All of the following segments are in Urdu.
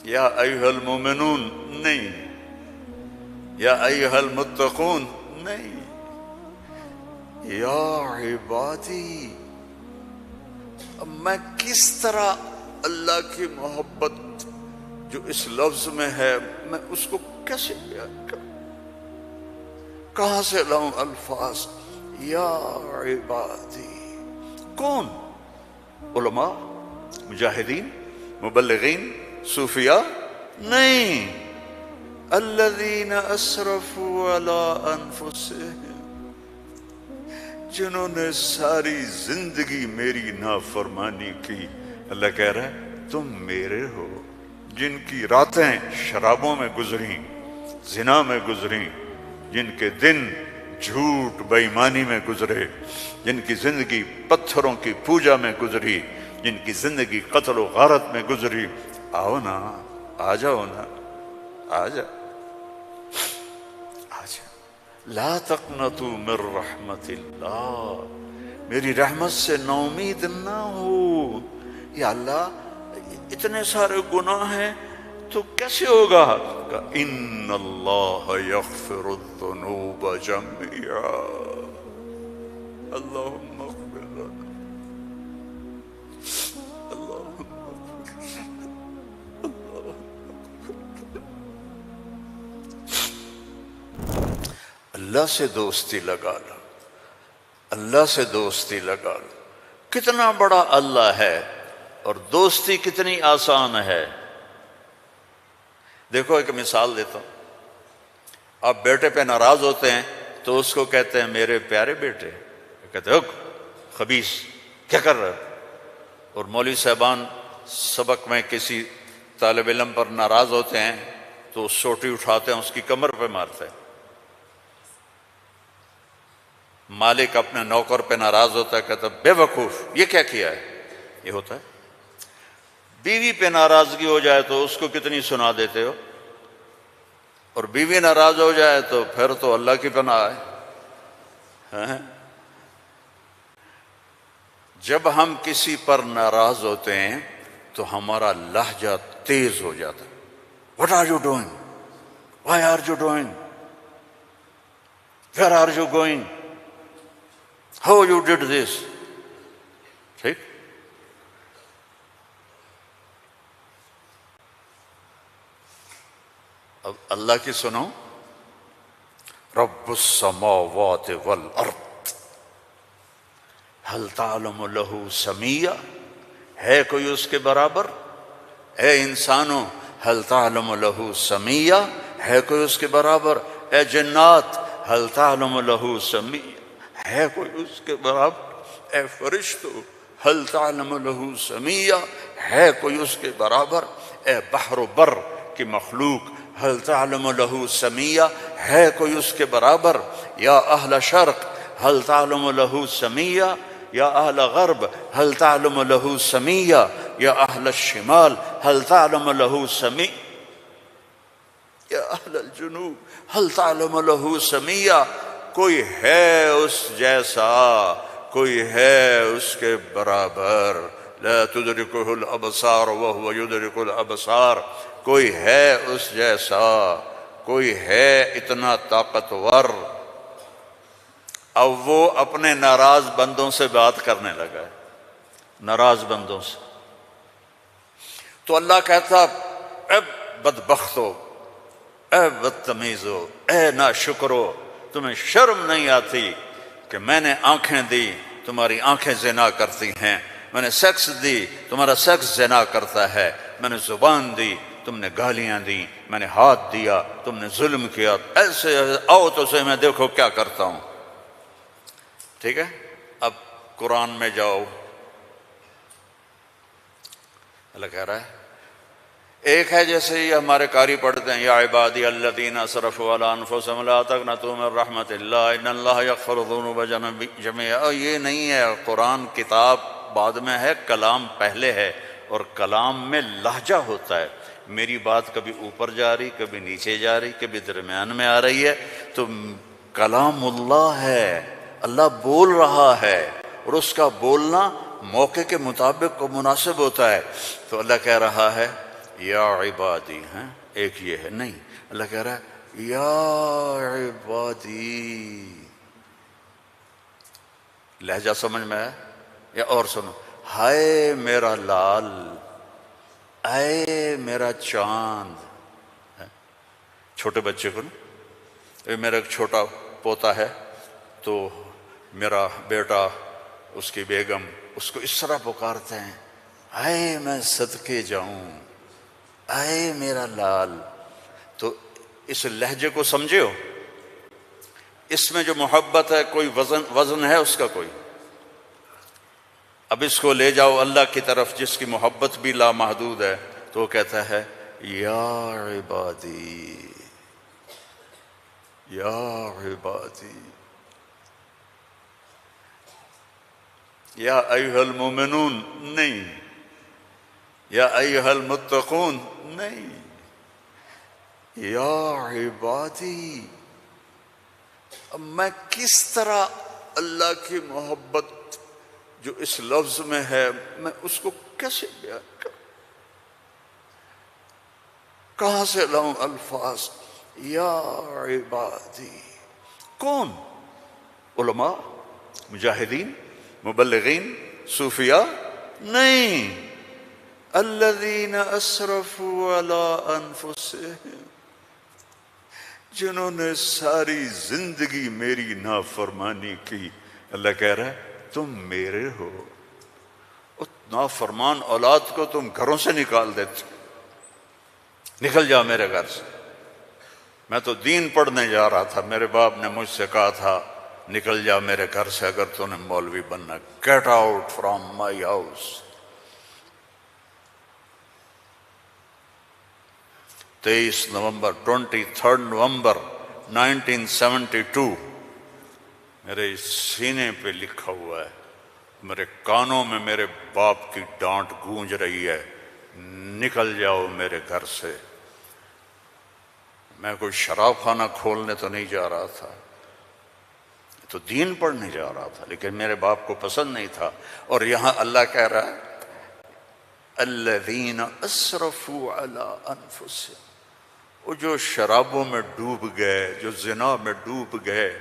یا ایھا المومنون نہیں، یا ایھا المتقون نہیں، یا عبادی۔ اب میں کس طرح اللہ کی محبت جو اس لفظ میں ہے میں اس کو کیسے بیان کروں، کہاں سے لاؤں الفاظ؟ یا عبادی۔ کون؟ علماء، مجاہدین، مبلغین، صوفیاء؟ نہیں، الذین اسرفوا علی انفسہم، جنہوں نے ساری زندگی میری نافرمانی کی۔ اللہ کہہ رہا ہے تم میرے ہو، جن کی راتیں شرابوں میں گزریں، زنا میں گزریں، جن کے دن جھوٹ بے ایمانی میں گزرے، جن کی زندگی پتھروں کی پوجا میں گزری، جن کی زندگی قتل و غارت میں گزری۔ آؤ نا، آ جاؤ نا، آ جاؤ، آ جاؤ۔ لا تقنطوا من رحمت اللہ، میری رحمت سے نا امید نہ ہو۔ یا اللہ اتنے سارے گناہ ہیں تو کیسے ہوگا؟ ان اللہ یغفر الذنوب جميعا، اللہم اغفر لنا، اللہم اللہ سے دوستی لگا لو، اللہ سے دوستی لگا لو۔ کتنا بڑا اللہ ہے اور دوستی کتنی آسان ہے۔ دیکھو ایک مثال دیتا ہوں، آپ بیٹے پہ ناراض ہوتے ہیں تو اس کو کہتے ہیں میرے پیارے بیٹے، کہتے ہیں خبیث کیا کر رہے ہو؟ اور مولوی صاحبان سبق میں کسی طالب علم پر ناراض ہوتے ہیں تو سوٹی اٹھاتے ہیں اس کی کمر پہ مارتے ہیں۔ مالک اپنے نوکر پہ ناراض ہوتا ہے، کہتا ہے بے وقوف یہ کیا کیا ہے؟ یہ ہوتا ہے۔ بیوی پہ ناراضگی ہو جائے تو اس کو کتنی سنا دیتے ہو، اور بیوی ناراض ہو جائے تو پھر تو اللہ کی پناہ ہے۔ جب ہم کسی پر ناراض ہوتے ہیں تو ہمارا لہجہ تیز ہو جاتا ہے۔ What are you doing? Why are you doing? Where are you going? How you did this? ٹھیک؟ اب اللہ کی سنو، رب السماوات والارض هل تعلم له سمیہ، ہے کوئی اس کے برابر؟ اے انسانوں هل تعلم له سمیہ، ہے کوئی اس کے برابر؟ اے جنات هل تعلم له سمیہ، ہے کوئی اس کے برابر؟ اے فرشتو هل تعلم له سمیہ، ہے کوئی اس کے برابر؟ اے بحر و بر کی مخلوق هل تعلم له سمیہ، ہے کوئی اس کے برابر؟ یا اہل شرق هل تعلم له سمیہ، یا اہل غرب هل تعلم له سمیہ، یا اہل الشمال هل تعلم له سمیہ، یا اہل الجنوب هل تعلم له سمیہ۔ کوئی ہے اس جیسا، کوئی ہے اس کے برابر؟ لا تدرکہ الابصار وہو یدرک الابصار، کوئی ہے اس جیسا، کوئی ہے اتنا طاقتور۔ اب وہ اپنے ناراض بندوں سے بات کرنے لگا ہے، ناراض بندوں سے۔ تو اللہ کہتا اے بدبختو، اے بدتمیزو، اے ناشکرو، تمہیں شرم نہیں آتی کہ میں نے آنکھیں دی، تمہاری آنکھیں زنا کرتی ہیں، میں نے سیکس دی، تمہارا سیکس زنا کرتا ہے، میں نے زبان دی، تم نے گالیاں دی، میں نے ہاتھ دیا، تم نے ظلم کیا، ایسے آؤ تو سے میں دیکھو کیا کرتا ہوں۔ ٹھیک ہے، اب قرآن میں جاؤ، اللہ کہہ رہا ہے ایک ہے جیسے یہ ہمارے قاری پڑھتے ہیں یا عبادی الذین اسرفوا علی انفسہم لا تقنطوا من رحمت اللہ ان اللہ یغفر الذنوب جميعا۔ یہ نہیں ہے، قرآن کتاب بعد میں ہے، کلام پہلے ہے، اور کلام میں لہجہ ہوتا ہے۔ میری بات کبھی اوپر جا رہی، کبھی نیچے جا رہی، کبھی درمیان میں آ رہی ہے، تو کلام اللہ ہے، اللہ بول رہا ہے، اور اس کا بولنا موقع کے مطابق کو مناسب ہوتا ہے۔ تو اللہ کہہ رہا ہے یا عبادی ہیں، ایک یہ ہے نہیں، اللہ کہہ رہا ہے یا عبادی. لہجہ سمجھ میں ہے یا اور سنو، ہائے میرا لال، اے میرا چاند. چھوٹے بچے کو نا، میرا ایک چھوٹا پوتا ہے تو میرا بیٹا، اس کی بیگم اس کو اس طرح پکارتے ہیں، اے میں صدقے جاؤں، اے میرا لال. تو اس لہجے کو سمجھے ہو؟ اس میں جو محبت ہے کوئی وزن ہے اس کا کوئی؟ اب اس کو لے جاؤ اللہ کی طرف جس کی محبت بھی لامحدود ہے، تو وہ کہتا ہے یا عبادی، یا عبادی، یا ایھا المومنون نہیں، یا ایھا المتقون نہیں، یا عبادی. اب میں کس طرح اللہ کی محبت جو اس لفظ میں ہے میں اس کو کیسے بیان کروں؟ کہاں سے لاؤں الفاظ؟ یا عبادی. کون؟ علماء، مجاہدین، مبلغین، صوفیاء؟ نہیں. الذین اسرفوا علی انفسہم، جنہوں نے ساری زندگی میری نافرمانی کی. اللہ کہہ رہا ہے تم میرے ہو. نافرمان اولاد کو تم گھروں سے نکال دیتے، نکل جاؤ میرے گھر سے. میں تو دین پڑھنے جا رہا تھا، میرے باپ نے مجھ سے کہا تھا نکل جا میرے گھر سے اگر تو نے مولوی بننا، get out from my house. 23 نومبر 1972 میرے سینے پہ لکھا ہوا ہے، میرے کانوں میں میرے باپ کی ڈانٹ گونج رہی ہے، نکل جاؤ میرے گھر سے. میں کوئی شراب خانہ کھولنے تو نہیں جا رہا تھا، تو دین پڑھنے جا رہا تھا، لیکن میرے باپ کو پسند نہیں تھا. اور یہاں اللہ کہہ رہا ہے الذین اسرفوا علی انفسہم، وہ جو شرابوں میں ڈوب گئے، جو زنا میں ڈوب گئے،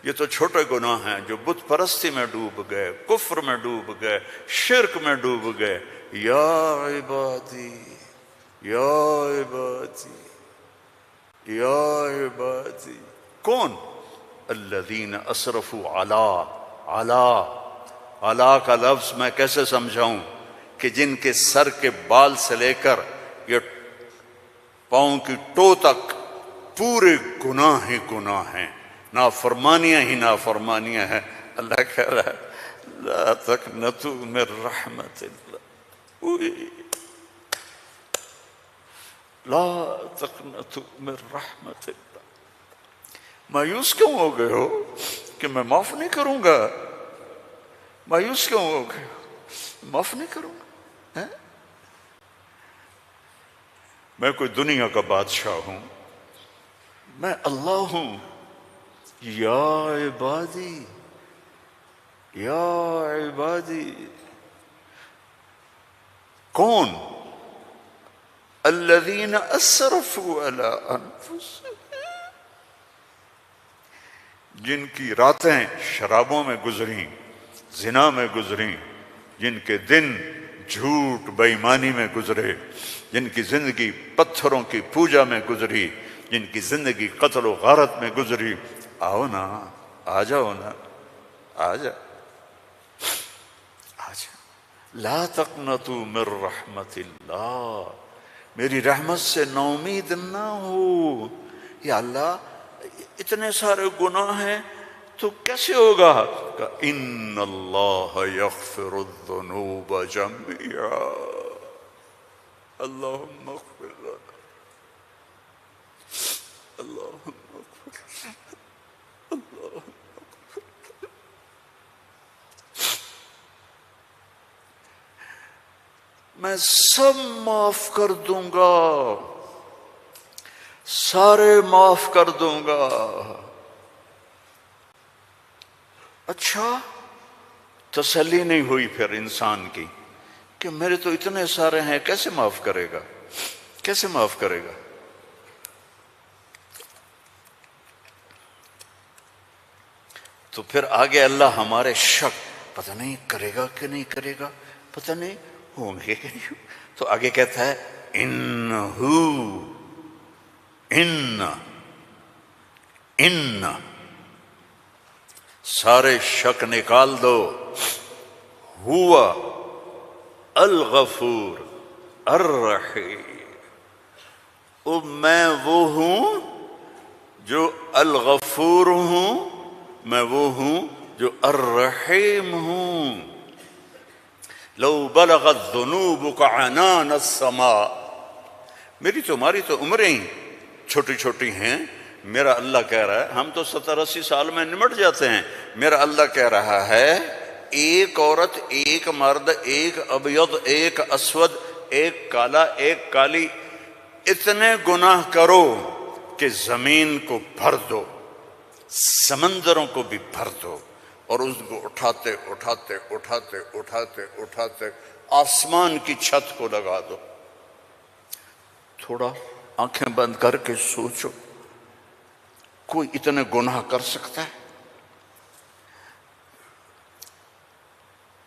یہ تو چھوٹے گناہ ہیں، جو بت پرستی میں ڈوب گئے، کفر میں ڈوب گئے، شرک میں ڈوب گئے. یا عبادی، یا عبادی، یا عبادی. کون؟ الذین اسرفوا علی کا لفظ میں کیسے سمجھاؤں کہ جن کے سر کے بال سے لے کر یہ پاؤں کی ٹو تک پورے گناہ ہی گناہ ہیں، نافرمانیاں ہی نافرمانیاں ہیں. اللہ کہہ رہا ہے لا تقنطوا من رحمت اللہ، لا تقنطوا من رحمت اللہ. مایوس کیوں ہو گئے ہو کہ میں معاف نہیں کروں گا؟ مایوس کیوں ہو گئے ہو؟ معاف نہیں کروں گا. میں کوئی دنیا کا بادشاہ ہوں؟ میں اللہ ہوں. یا عبادی، یا عبادی. کون؟ الذین اسرفوا علی انفسہم، جن کی راتیں شرابوں میں گزریں، زنا میں گزریں، جن کے دن جھوٹ بے ایمانی میں گزرے، جن کی زندگی پتھروں کی پوجا میں گزری، جن کی زندگی قتل و غارت میں گزری. آؤ نا، آ جاؤ نا، آ جا، آ جا. لا تقنطوا من رحمت اللہ، میری رحمت سے ناامید نہ ہو. یا اللہ اتنے سارے گناہ ہیں تو کیسے ہوگا؟ کہ ان اللہ یغفر الذنوب جميعا، اللہم اغفر لنا، اللہم اغفر لنا، اللہم. میں سب معاف کر دوں گا، سارے معاف کر دوں گا. اچھا، تسلی نہیں ہوئی پھر انسان کی کہ میرے تو اتنے سارے ہیں، کیسے معاف کرے گا؟ کیسے معاف کرے گا؟ تو پھر آگے اللہ ہمارے شک، پتہ نہیں کرے گا کہ نہیں کرے گا، پتہ نہیں ہوں گے کہ نہیں، تو آگے کہتا ہے ان سارے شک نکال دو، ہوا الغفور الرحیم، میں وہ ہوں جو الغفور ہوں، میں وہ ہوں جو الرحیم ہوں۔ لو بلغت ذنوبک عنان السماء، میری تمہاری تو عمریں ہی چھوٹی چھوٹی ہیں، میرا اللہ کہہ رہا ہے، ہم تو 70-80 سال میں نمٹ جاتے ہیں، میرا اللہ کہہ رہا ہے ایک عورت، ایک مرد، ایک ابیض، ایک اسود، ایک کالا، ایک کالی، اتنے گناہ کرو کہ زمین کو بھر دو، سمندروں کو بھی بھر دو، اور اس کو اٹھاتے اٹھاتے اٹھاتے اٹھاتے اٹھاتے آسمان کی چھت کو لگا دو۔ تھوڑا آنکھیں بند کر کے سوچو، کوئی اتنے گناہ کر سکتا ہے؟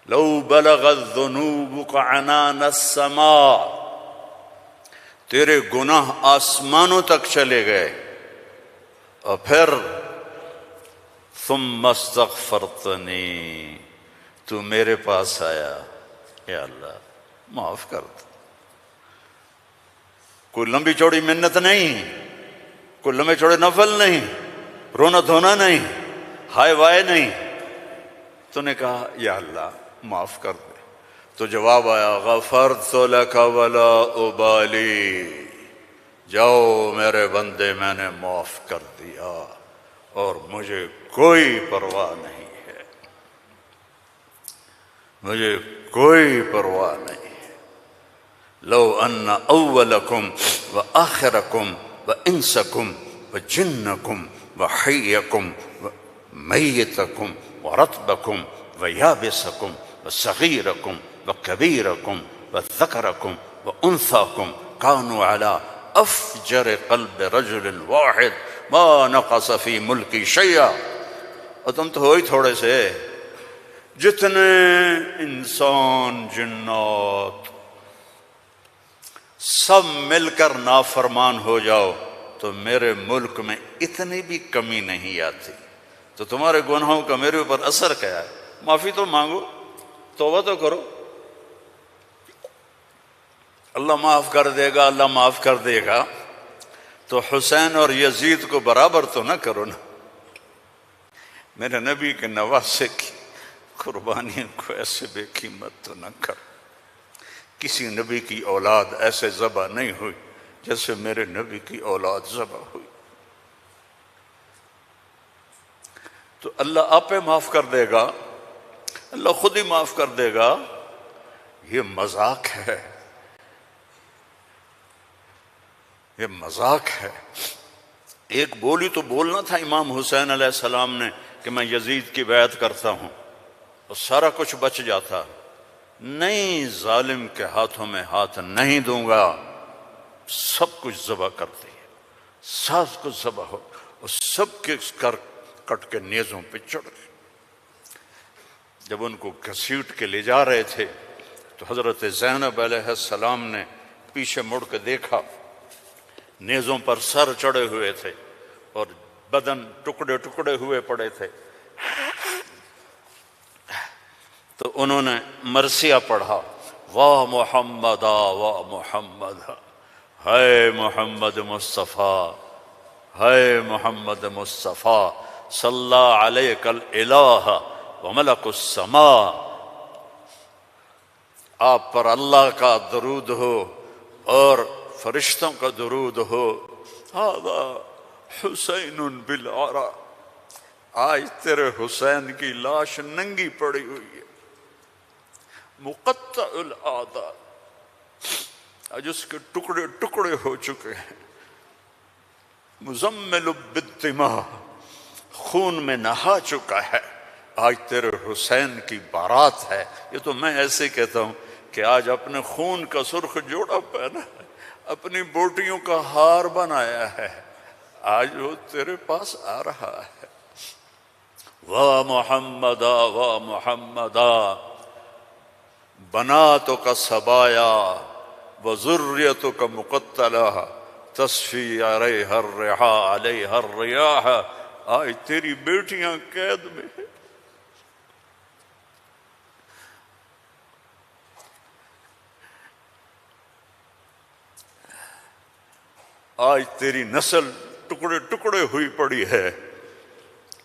لو بلغت ذنوبک عنان السماء، تیرے گناہ آسمانوں تک چلے گئے، اور پھر ثم استغفرتنی، تو میرے پاس آیا، یا اللہ معاف کر دو۔ کوئی لمبی چوڑی منت نہیں، کوئی لمبے چوڑے نفل نہیں، رونا دھونا نہیں، ہائے وائے نہیں، تو نے کہا یا اللہ معاف کر دے، تو جواب آیا غفرت لک ولا ابالی، جاؤ میرے بندے میں نے معاف کر دیا اور مجھے کوئی پرواہ نہیں ہے، مجھے کوئی پرواہ نہیں ہے۔ لو ان اولکم وآخرکم وانسکم وجنکم وحیکم ومیتکم ورطبکم ویابسکم وصغیرکم وکبیرکم وذکرکم وانثاکم کانوا علی افجر قلب رجل واحد ما نقص فی ملکی شیئا، اور تم تو ہو ہی تھوڑے سے، جتنے انسان جنات سب مل کر نافرمان ہو جاؤ تو میرے ملک میں اتنی بھی کمی نہیں آتی، تو تمہارے گناہوں کا میرے اوپر اثر کیا ہے؟ معافی تو مانگو، توبہ تو کرو، اللہ معاف کر دے گا، اللہ معاف کر دے گا، تو حسین اور یزید کو برابر تو نہ کرو نا، میرے نبی کے نواسے کی قربانیوں کو ایسے بے قیمت تو نہ کرو۔ کسی نبی کی اولاد ایسے ذبح نہیں ہوئی جیسے میرے نبی کی اولاد ذبح ہوئی، تو اللہ آپ پہ معاف کر دے گا، اللہ خود ہی معاف کر دے گا۔ یہ مذاق ہے، یہ مذاق ہے۔ ایک بولی تو بولنا تھا امام حسین علیہ السلام نے کہ میں یزید کی بیعت کرتا ہوں اور سارا کچھ بچ جاتا، نہیں، ظالم کے ہاتھوں میں ہاتھ نہیں دوں گا، سب کچھ ذبح کر دیا، سب کچھ ذبح ہو، اور سب کے کٹ کے نیزوں پہ چڑھ گئے۔ جب ان کو گھسیٹ کے لے جا رہے تھے تو حضرت زینب علیہ السلام نے پیچھے مڑ کے دیکھا، نیزوں پر سر چڑھے ہوئے تھے اور بدن ٹکڑے ٹکڑے ہوئے پڑے تھے، تو انہوں نے مرثیہ پڑھا، واہ محمد واہ محمد، ہے محمد مصطفیٰ، ہے محمد مصطفیٰ، صلی علیک الالہ وملک السماء، آپ پر اللہ کا درود ہو اور فرشتوں کا درود ہو، ھذا حسین بالعرا، آج تیرے حسین کی لاش ننگی پڑی ہوئی ہے، مقطع الاعضاء، آج اس کے ٹکڑے ٹکڑے ہو چکے ہیں، مزمل بالدماء، خون میں نہا چکا ہے، آج تیرے حسین کی بارات ہے۔ یہ تو میں ایسے کہتا ہوں کہ آج اپنے خون کا سرخ جوڑا پہنا ہے، اپنی بوٹیوں کا ہار بنایا ہے، آج وہ تیرے پاس آ رہا ہے۔ وا محمدا وا محمدا بناتک سبایا وذریتک مقتلہ تصفی علیہا الرحا علیہا الریاح، آج تیری بیٹیاں قید میں ہیں، آج تیری نسل ٹکڑے ٹکڑے ہوئی پڑی ہے۔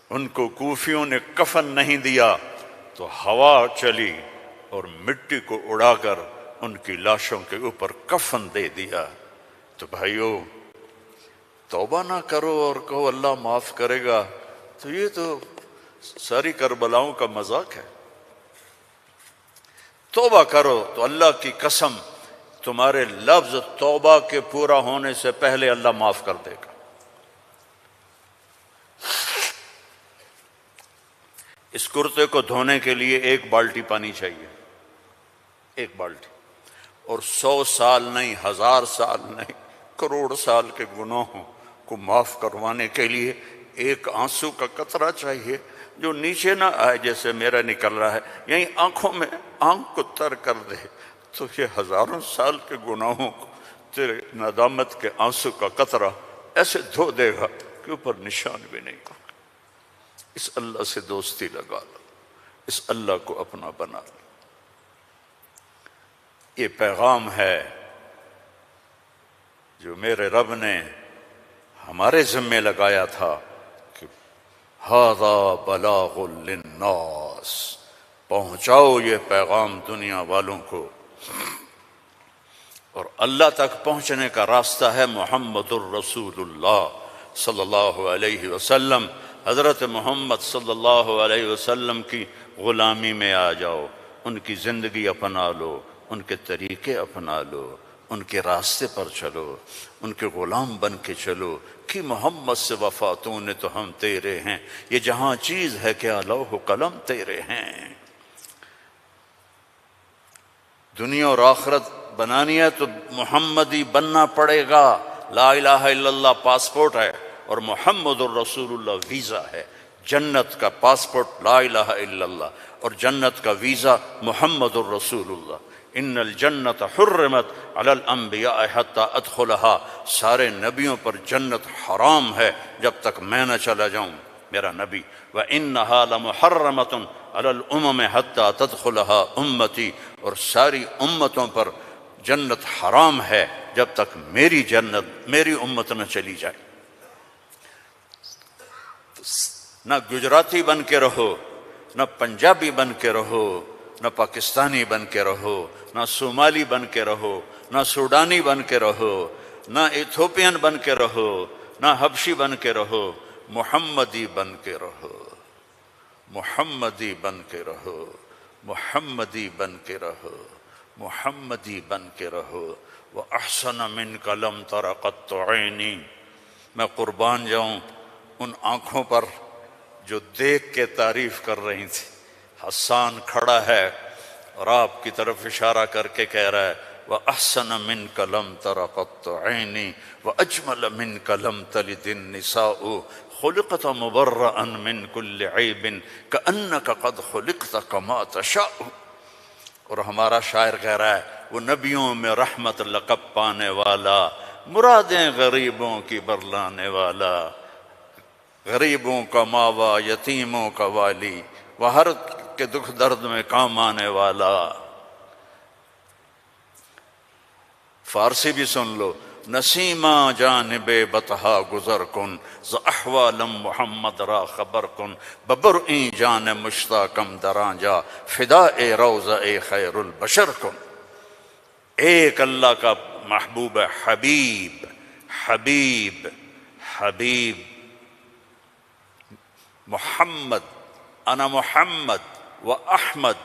ان کو کوفیوں نے کفن نہیں دیا تو ہوا چلی اور مٹی کو اڑا کر ان کی لاشوں کے اوپر کفن دے دیا۔ تو بھائیو، توبہ نہ کرو اور کہو اللہ معاف کرے گا، تو یہ تو ساری کربلاؤں کا مذاق ہے۔ توبہ کرو تو اللہ کی قسم تمہارے لفظ توبہ کے پورا ہونے سے پہلے اللہ معاف کر دے گا۔ اس کرتے کو دھونے کے لیے 1 بالٹی پانی چاہیے، 1 بالٹی، اور 100 سال نہیں، 1000 سال نہیں، کروڑ سال کے گناہوں کو معاف کروانے کے لیے 1 آنسو کا قطرہ چاہیے جو نیچے نہ آئے جیسے میرا نکل رہا ہے، یہیں آنکھوں میں آنکھ کو تر کر دے، تو یہ ہزاروں سال کے گناہوں کو تیرے ندامت کے آنسو کا قطرہ ایسے دھو دے گا کہ اوپر نشان بھی نہیں ہوگا۔ اس اللہ سے دوستی لگا لو، اس اللہ کو اپنا بنا لو۔ یہ پیغام ہے جو میرے رب نے ہمارے ذمے لگایا تھا کہ ھذا بلاغ للناس، پہنچاؤ یہ پیغام دنیا والوں کو۔ اور اللہ تک پہنچنے کا راستہ ہے محمد الرسول اللہ صلی اللہ علیہ وسلم۔ حضرت محمد صلی اللہ علیہ وسلم کی غلامی میں آ جاؤ، ان کی زندگی اپنا لو، ان کے طریقے اپنا لو، ان کے راستے پر چلو، ان کے غلام بن کے چلو کہ محمد سے وفا تو نے تو ہم تیرے ہیں، یہ جہاں چیز ہے کیا لوح و قلم تیرے ہیں۔ دنیا اور آخرت بنانی ہے تو محمدی بننا پڑے گا۔ لا الہ الا اللہ پاسپورٹ ہے اور محمد الرسول اللہ ویزا ہے۔ جنت کا پاسپورٹ لا الہ الا اللہ اور جنت کا ویزا محمد الرسول اللہ۔ ان الجنت حرمت علی الانبیاء حتی ادخلها، سارے نبیوں پر جنت حرام ہے جب تک میں نہ چلا جاؤں، میرا نبی۔ وَإِنَّهَا لَمُحَرَّمَةٌ عَلَى الْأُمَمِ حَتَّى تَدْخُلَهَا أُمَّتِي، اور ساری امتوں پر جنت حرام ہے جب تک میری جنت، میری امت نہ چلی جائے۔ نہ گجراتی بن کے رہو، نہ پنجابی بن کے رہو، نہ پاکستانی بن کے رہو، نہ صومالی بن کے رہو، نہ سوڈانی بن کے رہو، نہ ایتھوپین بن کے رہو، نہ حبشی بن کے رہو، محمدی بن کے رہو، محمدی بن کے رہو، محمدی بن کے رہو، محمدی بن کے رہو۔ وَأَحْسَنَ مِنْكَ لَمْ تَرَ قَطُّ عَيْنِي، میں قربان جاؤں ان آنکھوں پر جو دیکھ کے تعریف کر رہی تھی۔ حسان کھڑا ہے اور آپ کی طرف اشارہ کر کے کہہ رہا ہے وَأَحْسَنَ مِنْكَ لَمْ تَرَ قَطُّ عَيْنِي وَأَجْمَلَ مِنْكَ لَمْ تَلِدِ النِّسَاءُ خُلِقْتَ مُبَرَّأً مِنْ كُلِّ عَيْبٍ كَأَنَّكَ قَدْ خُلِقْتَ كَمَا تَشَاءُ۔ اور ہمارا شاعر کہہ رہا ہے وہ نبیوں میں رحمت لقب پانے والا، مرادیں غریبوں کی برلانے والا، غریبوں کا ماوا، یتیموں کا والی، وہ ہر کے دکھ درد میں کام آنے والا۔ فارسی بھی سن لو، نسیمہ جانب بطحا گزر کن، ز احوالم محمد را خبر کن، ببرئیں جان مشتاقم دراں جا، فدائے روضہ خیر البشر کن۔ ایک اللہ کا محبوب ہے، حبیب حبیب حبیب محمد، انا محمد و احمد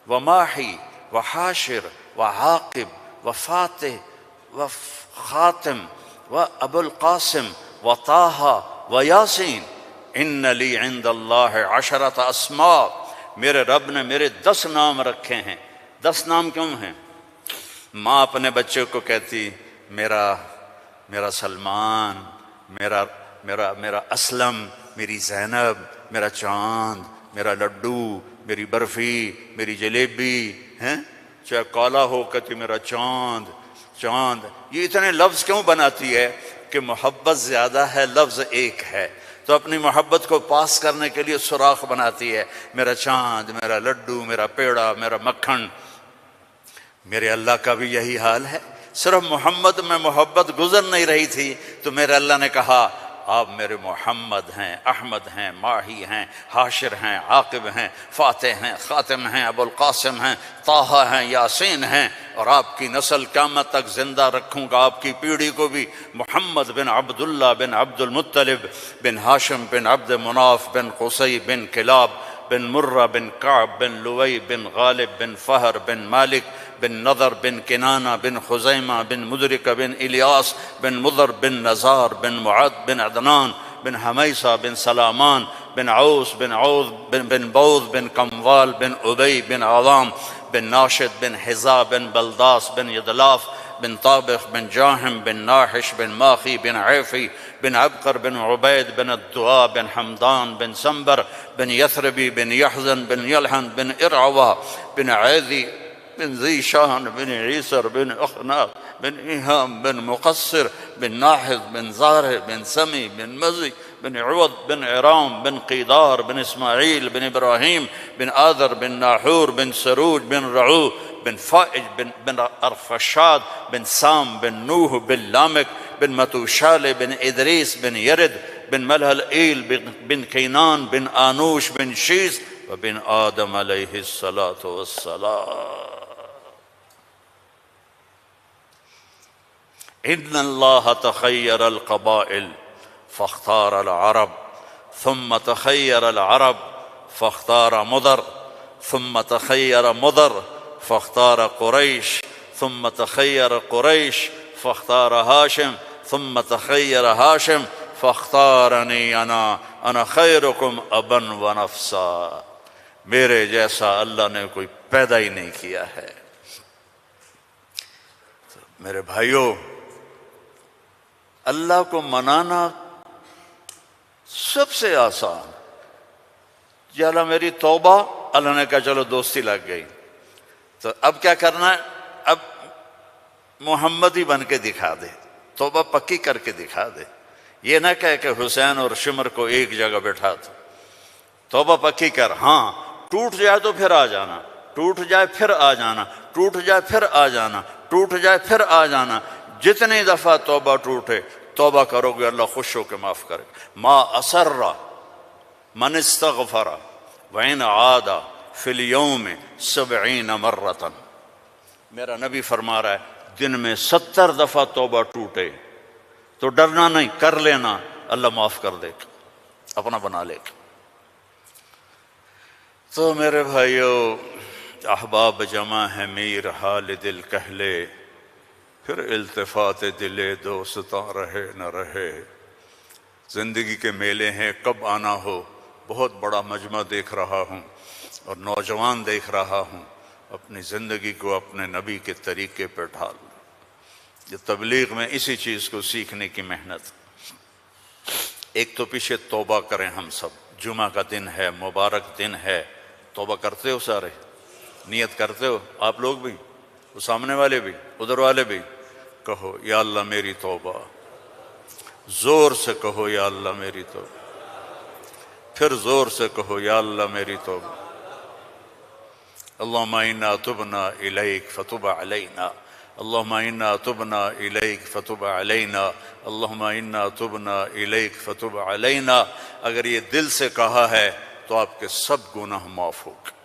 و ماہی و حاشر و عاقب و فاتح و خاتم و ابو القاسم و طٰہٰ و یاسین، ان لی عند اللہ 10 اسماء، میرے رب نے میرے 10 نام رکھے ہیں۔ 10 نام کیوں ہیں؟ ماں اپنے بچے کو کہتی میرا سلمان، میرا اسلم، میری زینب، میرا چاند، میرا لڈو، میری برفی، میری جلیبی ہیں، چاہے کالا ہو کہتی میرا چاند چاند. یہ اتنے لفظ کیوں بناتی ہے؟ کہ محبت زیادہ ہے، لفظ ایک ہے، تو اپنی محبت کو پاس کرنے کے لیے سوراخ بناتی ہے. میرا چاند، میرا لڈو، میرا پیڑا، میرا مکھن. میرے اللہ کا بھی یہی حال ہے. صرف محمد میں محبت گزر نہیں رہی تھی تو میرے اللہ نے کہا آپ میرے محمد ہیں، احمد ہیں، ماہی ہیں، حاشر ہیں، عاقب ہیں، فاتح ہیں، خاتم ہیں، ابو القاسم ہیں، طٰہٰ ہیں، یاسین ہیں، اور آپ کی نسل قیامت تک زندہ رکھوں گا، آپ کی پیڑھی کو بھی. محمد بن عبداللہ بن عبد المطلب بن ہاشم بن عبد مناف بن قصی بن کلاب بن مرہ بن کعب بن لوئی بن غالب بن فہر بن مالک بن نضر بن کنانہ بن خزیمہ بن مدرکہ بن الیاس بن مضر بن نزار بن معد بن عدنان بن حمیصہ بن سلامان بن عوس بن عوذ بن بوذ بن کموال بن ابی بن عظام بن ناشد بن حذا بن بلداس بن یدلاف بن طابخ بن جاہم بن ناحش بن ماخی بن عیفی بن عبقر بن عبید بن الدعاء بن حمدان بن سنبر بن یثربی بن یحزن بن یلحن بن ارعوہ بن عیذی بن ذی شان بن عیسر بن اخناق بن ایہام بن مقصر بن ناحذ بن زارع بن سمی بن مزی بن عوض بن عرام بن قیدار بن اسماعیل بن ابراہیم بن آذر بن ناحور بن سروج بن رعو بن فائج بن ارفشاد بن سام بن نوح بن لامک بن متوشال بن ادریس بن یرد بن ملہلئیل بن کینان بن آنوش بن شیس وبن آدم علیہ الصلاۃ والسلام. ان اللہ تخیر القبائل فاختار العرب ثم تخیر العرب فاختار مضر ثم تخیر مضر فاختار قریش ثم تخیر قریش فاختار ہاشم ثم تخیر ہاشم فاختارنی انا خیرکم ابا و نفسا. میرے جیسا اللہ نے کوئی پیدا ہی نہیں کیا ہے. میرے بھائیوں، اللہ کو منانا سب سے آسان. یا اللہ میری توبہ، اللہ نے کہا چلو دوستی لگ گئی، تو اب کیا کرنا ہے؟ اب محمدی بن کے دکھا دے، توبہ پکی کر کے دکھا دے. یہ نہ کہے کہ حسین اور شمر کو ایک جگہ بٹھا دو. توبہ پکی کر. ہاں ٹوٹ جائے تو پھر آ جانا، ٹوٹ جائے پھر آ جانا، ٹوٹ جائے پھر آ جانا، ٹوٹ جائے پھر آ جانا. جتنی دفعہ توبہ ٹوٹے توبہ کرو گے اللہ خوش ہو کے معاف کرے. ما اسر من استغفر وإن عاد فی اليوم 70 مرۃ. میرا نبی فرما رہا ہے دن میں 70 دفعہ توبہ ٹوٹے تو ڈرنا نہیں، کر لینا، اللہ معاف کر دے گا، اپنا بنا لے گا. تو میرے بھائیو، احباب جمع ہے میر حال دل کہہ لے، پھر التفات دل دوستاں رہے نہ رہے. زندگی کے میلے ہیں، کب آنا ہو. بہت بڑا مجمع دیکھ رہا ہوں اور نوجوان دیکھ رہا ہوں. اپنی زندگی کو اپنے نبی کے طریقے پہ ڈھال. یہ تبلیغ میں اسی چیز کو سیکھنے کی محنت. ایک تو پیچھے توبہ کریں ہم سب. جمعہ کا دن ہے، مبارک دن ہے. توبہ کرتے ہو سارے؟ نیت کرتے ہو آپ لوگ بھی، وہ سامنے والے بھی، ادھر والے بھی؟ کہو یا اللہ میری توبہ. زور سے کہو یا اللہ میری توبہ. پھر زور سے کہو یا اللہ میری توبہ. اللہم انا تبنا الیک فتب علینا، اللہم انا تبنا الیک فتب علینا، اللہم انا تبنا الیک فتب علینا. اگر یہ دل سے کہا ہے تو آپ کے سب گناہ معاف ہو گئے.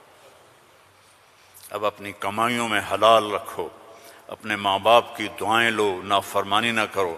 اب اپنی کمائیوں میں حلال رکھو، اپنے ماں باپ کی دعائیں لو، نافرمانی نہ کرو.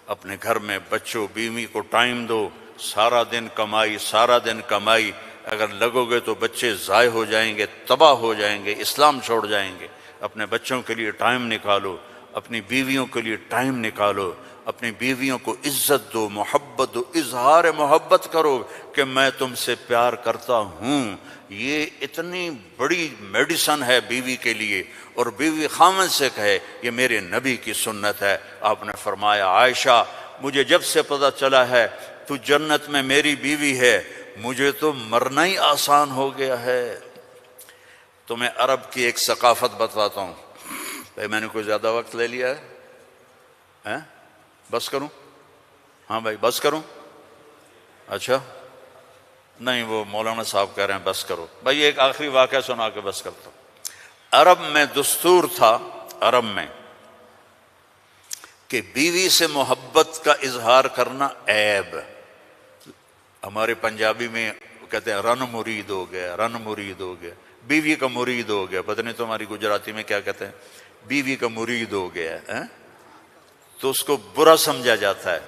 اپنے گھر میں بچوں بیوی کو ٹائم دو. سارا دن کمائی، سارا دن کمائی، اگر لگو گے تو بچے ضائع ہو جائیں گے، تباہ ہو جائیں گے، اسلام چھوڑ جائیں گے. اپنے بچوں کے لیے ٹائم نکالو، اپنی بیویوں کے لیے ٹائم نکالو، اپنی بیویوں کو عزت دو، محبت محبت دو، اظہار محبت کرو کہ میں تم سے پیار کرتا ہوں۔ یہ اتنی بڑی میڈیسن ہے بیوی کے لیے، اور بیوی خامن سے کہے یہ میرے نبی کی سنت ہے۔ آپ نے فرمایا عائشہ مجھے جب سے پتہ چلا ہے تو جنت میں میری بیوی ہے، مجھے تو مرنا ہی آسان ہو گیا ہے۔ تمہیں عرب کی ایک ثقافت بتاتا ہوں۔ بھائی میں نے کوئی زیادہ وقت لے لیا ہے؟ بس کروں؟ ہاں بھائی بس کروں؟ اچھا نہیں، وہ مولانا صاحب کہہ رہے ہیں بس کرو۔ بھائی ایک آخری واقعہ سنا کے بس کرتا ہوں۔ عرب میں دستور تھا، عرب میں، کہ بیوی سے محبت کا اظہار کرنا عیب۔ ہمارے پنجابی میں کہتے ہیں رن مرید ہو گیا، رن مرید ہو گیا، بیوی کا مرید ہو گیا۔ پتہ نہیں تمہاری گجراتی میں کیا کہتے ہیں، بیوی کا مرید ہو گیا ہے، تو اس کو برا سمجھا جاتا ہے۔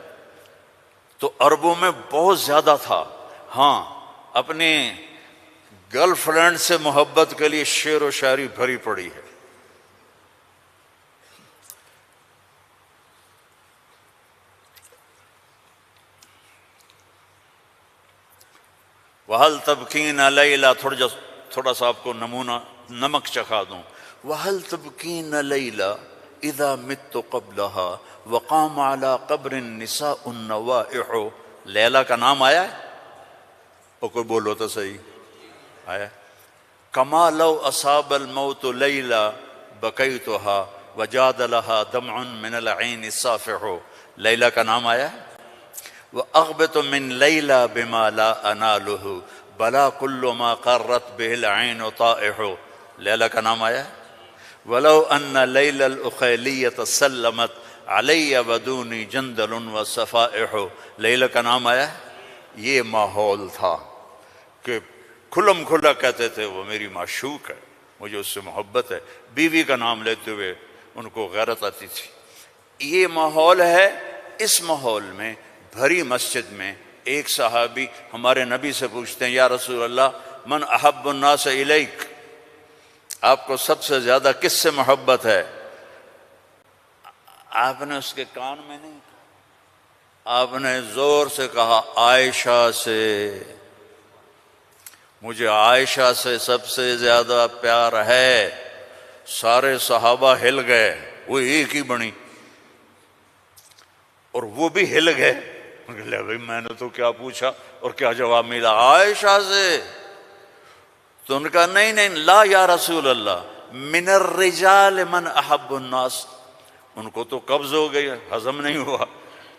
تو عربوں میں بہت زیادہ تھا۔ ہاں اپنے گرل فرینڈ سے محبت کے لیے شعر و شاعری بھری پڑی ہے۔ وَهَلْ تَبْكِينَ لَيْلَا، تھوڑا سا آپ کو نمونہ نمک چکھا دوں۔ وَهَلْ تَبْكِينَ لَيْلَا اِذَا مِتُّ قَبْلَهَا وَقَامَ عَلَىٰ قَبْرِ النِّسَاءُ النَّوَائِحُ۔ لیلا کا نام آیا ہے؟ اور کوئی بولو تو صحیح آیا۔ كَمَا لَوْ أَصَابَ الْمَوْتُ لَيْلَا بَكَيْتُهَا وَجَادَ لَهَا دَمْعٌ مِّنَ الْعَيْنِ الصَّافِحُ۔ لیلا کا نام آیا ہے؟ وَأَغْبِطُ مِن لَيْلَا بِمَا لَا أَنَالُهُ بَلَا كُلُّ مَا قَرَّتْ بِهِ الْعَيْنُ طَائِحُ۔ لیلا کا نام آیا ہے؟ وَلَوْ أَنَّ لَيْلَ الْأُخَيْلِيَّةَ سَلَّمَتْ عَلَيَّ وَدُونِي جَنْدَلٌ وَصَفَائِحُ۔ لیلا کا نام آیا ہے؟ یہ ماحول تھا کہ کھلم کھلا کہتے تھے وہ میری معشوق ہے، مجھے اس سے محبت ہے۔ بیوی کا نام لیتے ہوئے ان کو غیرت آتی تھی۔ یہ ماحول ہے۔ اس ماحول میں بھری مسجد میں ایک صحابی ہمارے نبی سے پوچھتے ہیں یا رسول اللہ من احب الناس الیک، آپ کو سب سے زیادہ کس سے محبت ہے؟ آپ نے اس کے کان میں نہیں کہا، آپ نے زور سے کہا عائشہ سے، مجھے عائشہ سے سب سے زیادہ پیار ہے۔ سارے صحابہ ہل گئے، وہ ایک ہی بنی، اور وہ بھی ہل گئے۔ لے بھائی میں نے تو کیا پوچھا اور کیا جواب ملا، عائشہ سے۔ تو ان کا نہیں نہیں لا یا رسول اللہ من الرجال من احب الناس۔ ان کو تو قبض ہو گئی، ہضم نہیں ہوا،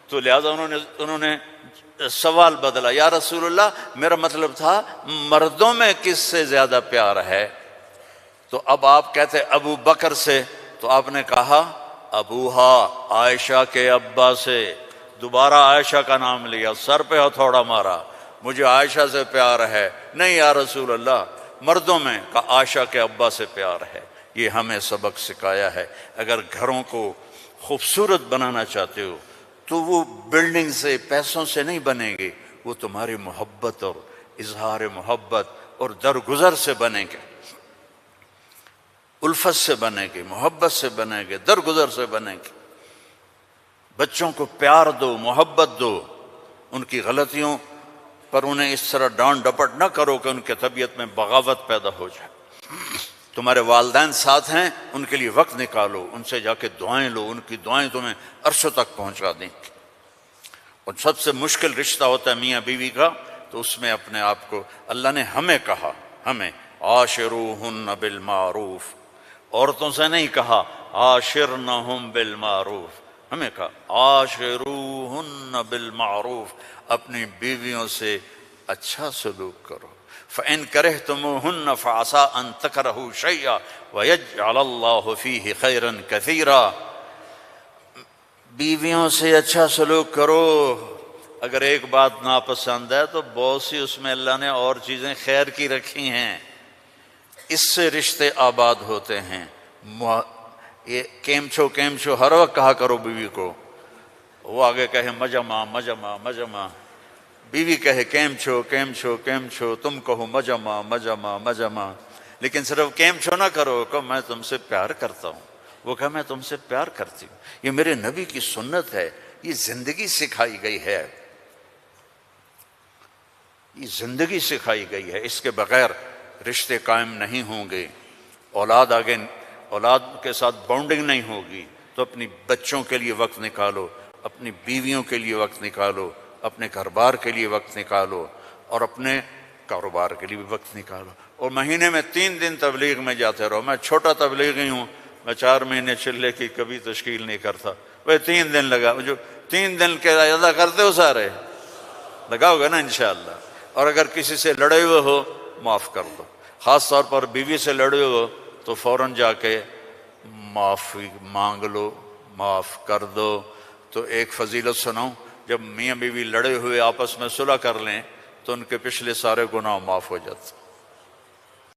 تو لہذا انہوں نے سوال بدلا، یا رسول اللہ میرا مطلب تھا مردوں میں کس سے زیادہ پیار ہے؟ تو اب آپ کہتے ابو بکر سے، تو آپ نے کہا ابوہا، عائشہ کے ابا سے۔ دوبارہ عائشہ کا نام لیا، سر پہ ہتھوڑا مارا، مجھے عائشہ سے پیار ہے۔ نہیں یا رسول اللہ مردوں میں کا عائشہ کے ابا سے پیار ہے۔ یہ ہمیں سبق سکھایا ہے۔ اگر گھروں کو خوبصورت بنانا چاہتے ہو تو وہ بلڈنگ سے پیسوں سے نہیں بنیں گے، وہ تمہاری محبت اور اظہار محبت اور درگزر سے بنیں گے، الفت سے بنیں گے، محبت سے بنیں گے، درگزر سے بنیں گے۔ بچوں کو پیار دو، محبت دو، ان کی غلطیوں پر انہیں اس طرح ڈانٹ ڈپٹ نہ کرو کہ ان کے طبیعت میں بغاوت پیدا ہو جائے۔ تمہارے والدین ساتھ ہیں، ان کے لیے وقت نکالو، ان سے جا کے دعائیں لو، ان کی دعائیں تمہیں عرشوں تک پہنچا دیں گی۔ اور سب سے مشکل رشتہ ہوتا ہے میاں بیوی کا، تو اس میں اپنے آپ کو اللہ نے ہمیں کہا، ہمیں عاشروہن بالمعروف، عورتوں سے نہیں کہا عاشرنہم بالمعروف، ہمیں کہا عاشروہن بالمعروف، اپنی بیویوں سے اچھا سلوک کرو۔ فَإِن كَرِهْتُمُوهُنَّ فَعَسَىٰ أَن تَكْرَهُوا شَيْئًا وَيَجْعَلَ اللَّهُ فِيهِ خَيْرًا كَثِيرًا۔ بیویوں سے اچھا سلوک کرو۔ اگر ایک بات ناپسند ہے تو بہت سی اس میں اللہ نے اور چیزیں خیر کی رکھی ہیں، اس سے رشتے آباد ہوتے ہیں۔ یہ کیم چھو ہر وقت کہا کرو بیوی کو، وہ آگے کہے مجمع مجمع مجمع، بیوی کہے کیم چھو، تم کہو مجمع مجمع مجمع، لیکن صرف کیم چھو نہ کرو، کہ میں تم سے پیار کرتا ہوں، وہ کہا میں تم سے پیار کرتی ہوں۔ یہ میرے نبی کی سنت ہے، یہ زندگی سکھائی گئی ہے۔ یہ زندگی سکھائی گئی ہے، اس کے بغیر رشتے قائم نہیں ہوں گے۔ اولاد کے ساتھ باؤنڈنگ نہیں ہوگی تو اپنی بچوں کے لیے وقت نکالو، اپنی بیویوں کے لیے وقت نکالو، اپنے گھر بار کے لیے وقت نکالو، اور اپنے کاروبار کے لیے بھی وقت نکالو۔ اور مہینے میں 3 دن تبلیغ میں جاتے رہو۔ میں چھوٹا تبلیغی ہوں، میں 4 مہینے چلے کی کبھی تشکیل نہیں کرتا، وہ 3 دن لگا، جو 3 دن کے ادا کرتے ہو سارے لگاؤ گے نا انشاءاللہ۔ اور اگر کسی سے لڑے ہوئے ہو معاف کر دو، خاص طور پر بیوی سے لڑے ہو تو فوراً جا کے معافی مانگ لو، معاف کر دو۔ تو ایک فضیلت سناؤں، جب میاں بیوی لڑے ہوئے آپس میں صلح کر لیں تو ان کے پچھلے سارے گناہ معاف ہو جاتے۔